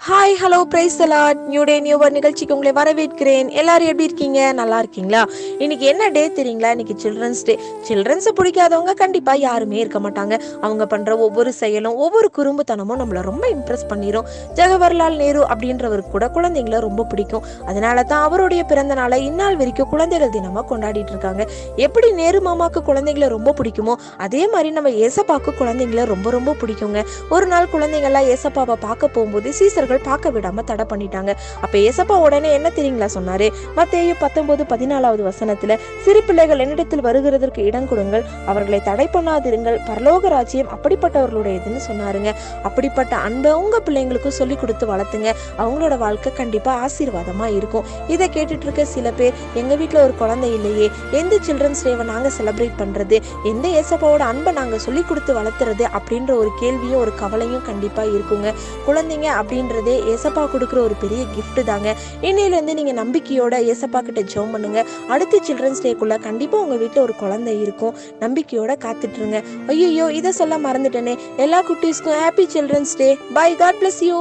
Hi hello praise the Lord. New day new word நிகழ்ச்சிக்கு உங்களை வரவேற்கிறேன். எல்லாரும் எப்படி இருக்கீங்க? நல்லா இருக்கீங்களா? இன்னைக்கு என்ன டே தெரியுங்களா? இன்னைக்கு சில்ட்ரன்ஸ் டே. சில்ட்ரன்ஸை பிடிக்காதவங்க கண்டிப்பா யாருமே இருக்க மாட்டாங்க. அவங்க பண்ற ஒவ்வொரு செயலும் ஒவ்வொரு குறும்புத்தனமும் நம்மள ரொம்ப இம்ப்ரெஸ் பண்ணிரும். ஜவஹர்லால் நேரு அப்படின்றவருக்கு கூட குழந்தைங்களை ரொம்ப பிடிக்கும். அதனால தான் அவருடைய பிறந்த நாளை இந்நாள் வரைக்கும் குழந்தைகள் தினமா கொண்டாடிட்டு இருக்காங்க. எப்படி நேரு மாமாக்கு குழந்தைங்களை ரொம்ப பிடிக்குமோ அதே மாதிரி நம்ம ஏசப்பாக்கு குழந்தைங்களை ரொம்ப ரொம்ப பிடிக்குங்க. ஒரு நாள் குழந்தைங்கள்லாம் ஏசப்பாவை பார்க்க போகும்போது சீசர்கள் பார்க்க விடாம தடை பண்ணிட்டாங்க. அப்ப ஏசப்பா உடனே என்ன தெரியுங்களா சொன்னாரு? மத்தேயு 19:14 சிறு பிள்ளைகள் என்னிடத்தில் வருகிறதற்கு இடம் கொடுங்கள், அவர்களை தடை பண்ணாதிருங்கள், பரலோக ராஜ்யம் அப்படிப்பட்டவர்களுடையதுன்னு சொன்னாருங்க. அப்படிப்பட்ட அன்பை உங்க பிள்ளைங்களுக்கும் சொல்லி கொடுத்து வளர்த்துங்க. அவங்களோட வாழ்க்கை கண்டிப்பா ஆசீர்வாதமா இருக்கும். இதை கேட்டுட்டு இருக்க சில பேர், எங்க வீட்டுல ஒரு குழந்தை இல்லையே, எந்த சில்ட்ரன்ஸ் டேவை நாங்க செலிப்ரேட் பண்றது, எந்த ஏசப்பாவோட அன்பை நாங்க சொல்லி கொடுத்து வளர்த்துறது அப்படின்ற ஒரு கேள்வியும் ஒரு கவலையும் கண்டிப்பா இருக்குங்க. குழந்தைங்க அப்படின்றதே ஏசப்பா கொடுக்குற ஒரு பெரிய கிஃப்ட் தாங்க. இன்னையிலேருந்து நீங்க நம்பிக்கையோட ஏசப்பா கிட்ட ஜெபம் பண்ணுங்க. அடுத்த சில்ட்ரன்ஸ் டேக்குள்ள கண்டிப்பா உங்க வீட்டுல ஒரு குழந்தை இருக்கும். நம்பிக்கையோட காத்துட்டுருங்க. ஐயோ, இதை சொல்ல மறந்துட்டேனே. எல்லா குட்டீஸ்க்கும் happy children's day. Bye. God bless you.